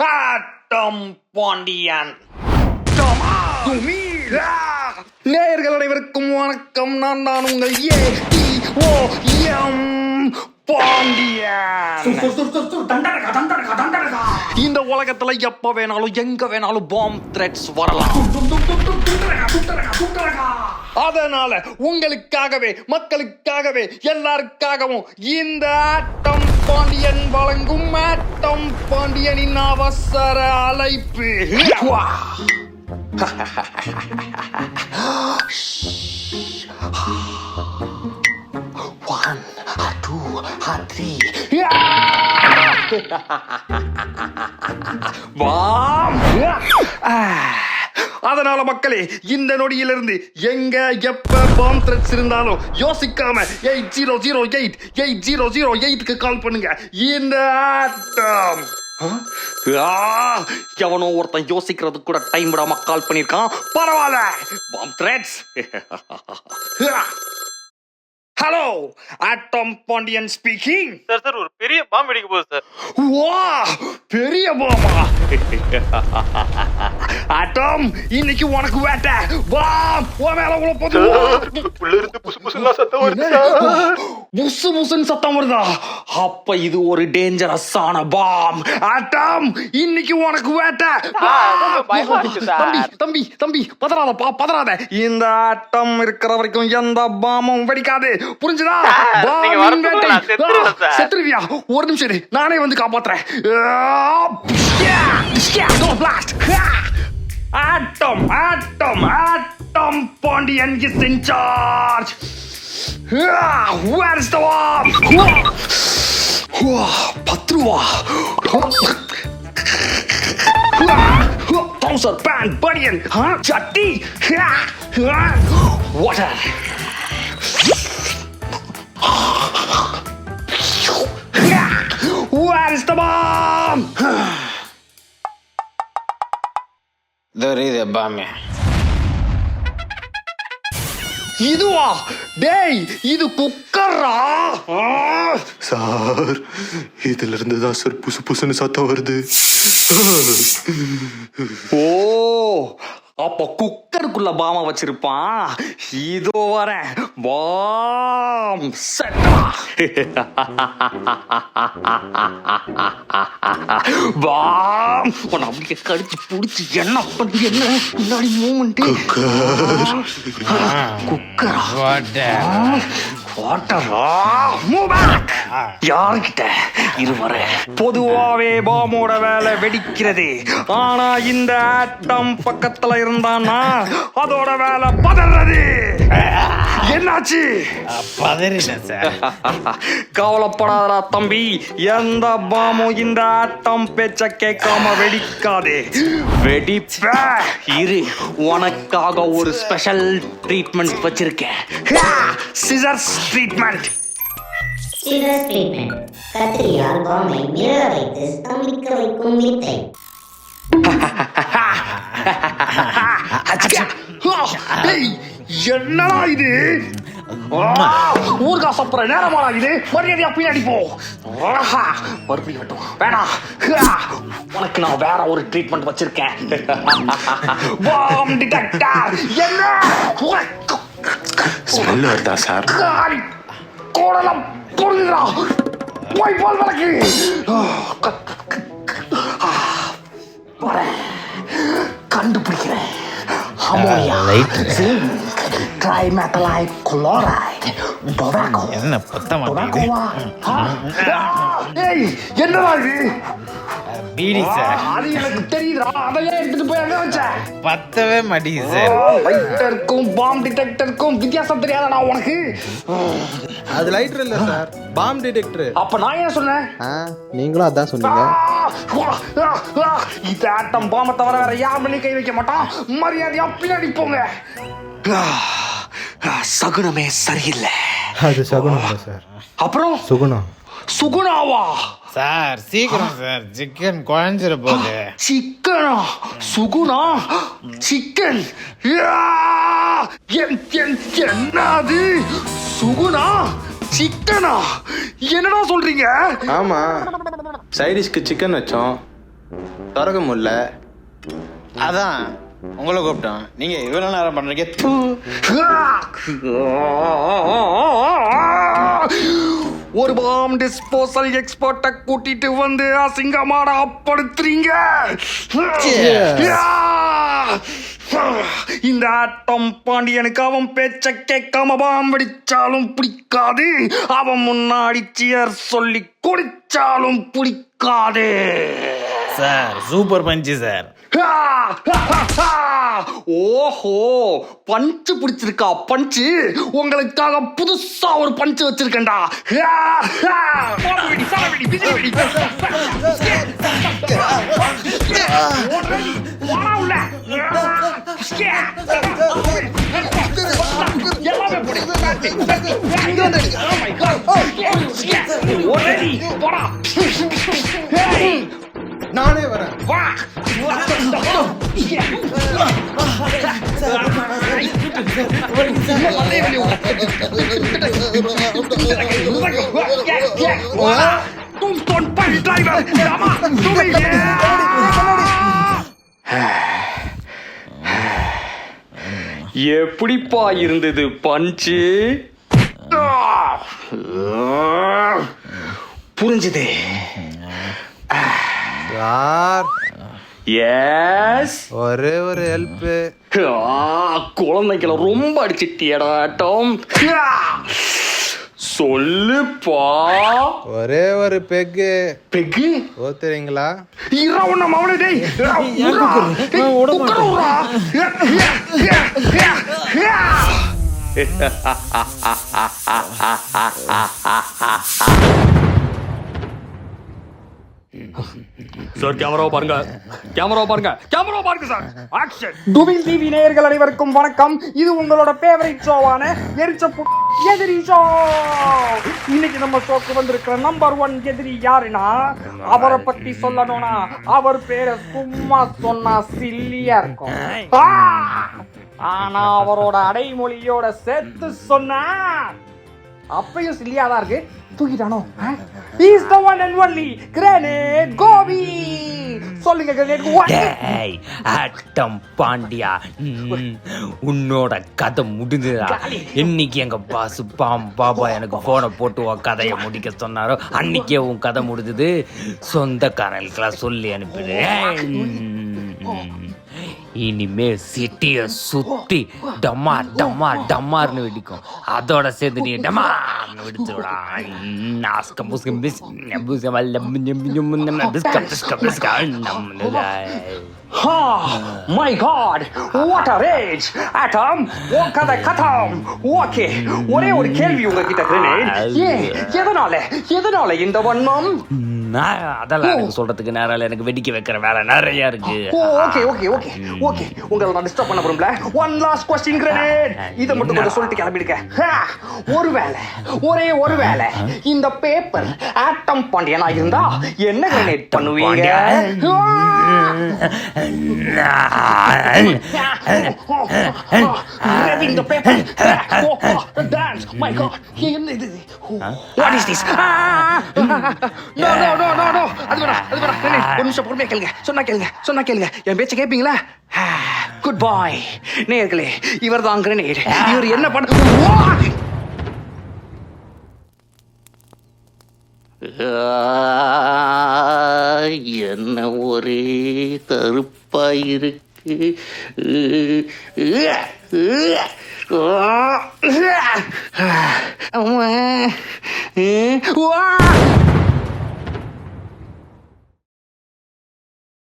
ஆட்டம் பாண்டியன். நேயர்கள் அனைவருக்கும் வணக்கம். நான் உங்கள் பாண்டியன். இந்த உலகத்துல எப்ப வேணாலும் எங்க வேணாலும் பாம் த்ரெட்ஸ் வரலாம். அதனால உங்களுக்காகவே, மக்களுக்காகவே, எல்லாருக்காகவும் இந்த ஆட்டம் பாண்டியன் வழங்கும் ஆட்டம் பாண்டியனின் அவசர அழைப்பு. One, two, three. அதனால மக்களே, இந்த நொடியிலிருந்து எங்க எப்ப பாம் த்ரெட்ஸ் இருந்தாலும் யோசிக்காம 8008 கால் பண்ணுங்க. இந்த ஆட்டம் எவனோ ஒருத்தன் யோசிக்கிறது கூட டைம் விடாம கால் பண்ணிருக்கான். பரவாயில்ல, பாம் த்ரெட்ஸ். ஹலோ, ஆட்டம் பாண்டியன் ஸ்பீக்கிங். சார் ஒரு பெரிய பாம் வெடிக்க போகுது சார். வா, பெரிய பாமா? ஆட்டம், இன்னைக்கு உனக்கு வேட்டை. பாம் உன் மேல உள்ள போது. உள்ள இருந்து புசு புசுலாம் சத்தம் வருது சார். புசு புசுன்னு சத்தம் வருதா? அப்ப இது ஒரு டேஞ்சரஸான பாம். ஆட்டம், இன்னைக்கு உனக்கு வேட்டை. தம்பி தம்பி பதறாத. இந்த ஆட்டம் இருக்கிற வரைக்கும் எந்த பாமும் வெடிக்காது. புரிஞ்சுதா? செத்துருவியா? ஒரு நிமிஷம் இரு, நானே வந்து காப்பாத்துறேன். ஆட்டம் Pandian is in charge. Where is the bomb? 10 ரூபா. Trouser, pant, bunian, chatti, water. Where is the bomb? There is a bomb. இதுவா? டேய், இது குக்கரா? சார், இதுல இருந்து தான் சார் புசு புசுன்னு சத்தம் வருது. ஓ, அப்ப குக்கருக்குள்ள பாமா வச்சிருப்பான். இதோ வரேன். பாம் செட்டா. பாம் உன்னை அப்படியே கடிச்சு புடிச்சு என்ன பண்ணி என்ன முன்னாடி மூமெண்ட். குக்கரா? வாட்டரா? Move back. யாருக்கிட்ட இருவர? பொதுவாவே பாமோட வேலை வெடிக்கிறது. ஆனா இந்த ஆட்டம் பக்கத்துல இருந்தான்னா அதோட வேலை பதறது. என்னாச்சு? கவலைப்படாதடா தம்பி, எந்த பாமும் இந்த ஆட்டம் பேச்ச கேட்காம வெடிக்காது. வெடிப்ப இரு, உனக்காக ஒரு ஸ்பெஷல் ட்ரீட்மெண்ட் வச்சிருக்கேன். Scissors treatment. சிசர்ஸ் ட்ரீட்மெண்ட் கத்திரியால் பாம்பை மிரள வைத்து ஸ்தம்பிக்க வைக்கும் வித்தை. என்னடா இது? ஊர்கா சாப்பிட்ற நேரமாடா இது? மரியாதையா பின்னாடி போ. மறுபடியும் மட்டும் வேணாம். உனக்கு நான் வேற ஒரு ட்ரீட்மெண்ட் வச்சிருக்கேன். Bomb detector. என்ன ஸ்மெல் வருதா சார்? கோடலம் பொருளுடா. போய் போல் வழக்கு. கண்டுபிடிக்கிறேன். Ammonia, zinc, trimethylyl chloride, tobacco. என்ன பத்த மாட்டேங்குது? ஏய், என்னடா இது? பீடி சார். அது எனக்கு தெரியுதுடா. அதையே எடுத்துட்டு போய் எங்க வச்ச? பத்தவே மாட்டேங்குது சார். லைட்டருக்கும் பாம் டிடெக்டருக்கும் வித்தியாசம் தெரியாதடா உனக்கு? அது லைட்டர் இல்ல சார், பாம் டிடெக்டர். அப்ப நான் என்ன சொன்னேன்? நீங்களும் அதான் சொன்னீங்க. இந்த ஆட்டம் பாம்பை தவிர வேற யாருமே கை வைக்க மாட்டான். மரியாதையா பின்னாடி போங்க. சகுனமே சரியில்லை. அது சகுனம் இல்ல சார். அப்புறம் சுகுணம். சுகுணாவா? சார் சீக்கிரம் சார், சிக்கன் குழஞ்சிட போகுது. சிக்கனா? சுகுணா? சிக்கன்? என்னது சுகுணா? சிக்கனா? என்னடா சொல்றீங்க? ஆமா, சைடிஷ்க்கு சிக்கன் வச்சோம், திறக்க முடியல, அதான் உங்களை கூப்பிட்டோம். நீங்க இவ்வளவு நேரம் பண்றீங்க. ஒரு பாம் டிஸ்போசல் எக்ஸ்பர்ட்ட கூட்டிட்டு வந்து அசிங்கமாட படுத்துறீங்க. இந்த ஆட்டம் பாண்டியனுக்கு அவன் பேச்ச கேட்காம பாம் வெடிச்சாலும் பிடிக்காது, அவன் முன்னாடி சியர் சொல்லி குடிச்சாலும் பிடிக்காது. சார் சூப்பர் பஞ்சு சார். ஓஹோ, பஞ்சு பிடிச்சிருக்கா? பஞ்சு உங்களுக்காக புதுசா ஒரு பஞ்சு வச்சிருக்கேன்டா. நானே வரேன். எப்படிப்பா இருந்தது பஞ்சு? புரிஞ்சுது. சார், எஸ், ஒரே ஒரு ஹெல்ப். குழந்தைகளை ரொம்ப அடிச்சிட்டியடாட்டம். சொல்லுப்பா. ஒரே ஒரு பெக்கு. பெக்கு ஓத்துறீங்களா? இரா உன்ன மவனே டேய். சார் கேமராவை பாருங்க, கேமராவை பாருங்க, கேமராவை பாருங்க சார். ஆக்ஷன். டுபில் டிவி நேயர்கள் அனைவருக்கும் வணக்கம். இது உங்களோட ஃபேவரட் ஷோவான எதிரி ஷோ. இன்னைக்கு நம்ம ஷோக்கு வந்திருக்கிற நம்பர் 1 எதிரி யாருன்னா, அவரை பத்தி சொல்லணும்னா அவர் பேரை சும்மா சொன்னா சில்லியா இருக்கும். ஆனா அவரோட அடைமொழியோட சேர்த்து சொன்னா அப்பயும் சில்லியா தான் இருக்கு. தூக்கிட்டானோ? He's the one and only Granite Gobi. சொல்லுங்க Granite. டேய் ஆட்டம் பாண்டியா, உன்னோட கதை முடிஞ்சுதா? இன்னைக்கு எங்க பாசு பாபா எனக்கு போனை போட்டு உன் கதையை முடிக்க சொன்னாரோ அன்னைக்கே உன் கதை முடிஞ்சது. சொந்தக்காரங்களுக்கெல்லாம் சொல்லி அனுப்பிடு. இனிமே சிட்டிய சுத்தி டமார் டமார் டமார்னு வெடிக்கும். அதோட சேர்ந்து நீ டமார்னு வெடிச்சுடா. My God, what a rage! Atom, கதை கதம். ஓகே, ஒரே ஒரு கேள்வி உங்ககிட்ட Grenade. எதனால இந்த வன்மம்? அதெல்லாம் எனக்கு சொல்றதுக்கு நேரம், எனக்கு வெடிக்க வைக்கிற வேலை நிறைய இருக்கு. ஓகே உங்களை நான் டிஸ்டர்ப் பண்ண விரும்பல. One last question Grenade. இத மட்டும் கொஞ்சம் சொல்லிட்டு கிளம்பிடுங்க. ஒருவேளை இந்த பேப்பர் ஆட்டம் பாண்டியனா இருந்தா என்ன Grenade பண்ணுவீங்க? Grabbing the paper. Dance. My God. What is this? No. அது வேணா. ஒரு நிமிஷம் பொறுமையா கேளுங்க. சொன்னா கேளுங்க. என் பேச்ச கேப்பீங்களா? குட் பாய் நேயர்களே, இவர் தான் Grenade. இவர் என்ன பண்ண என்ன ஒரே கருப்பாயிருக்கு. அம்மா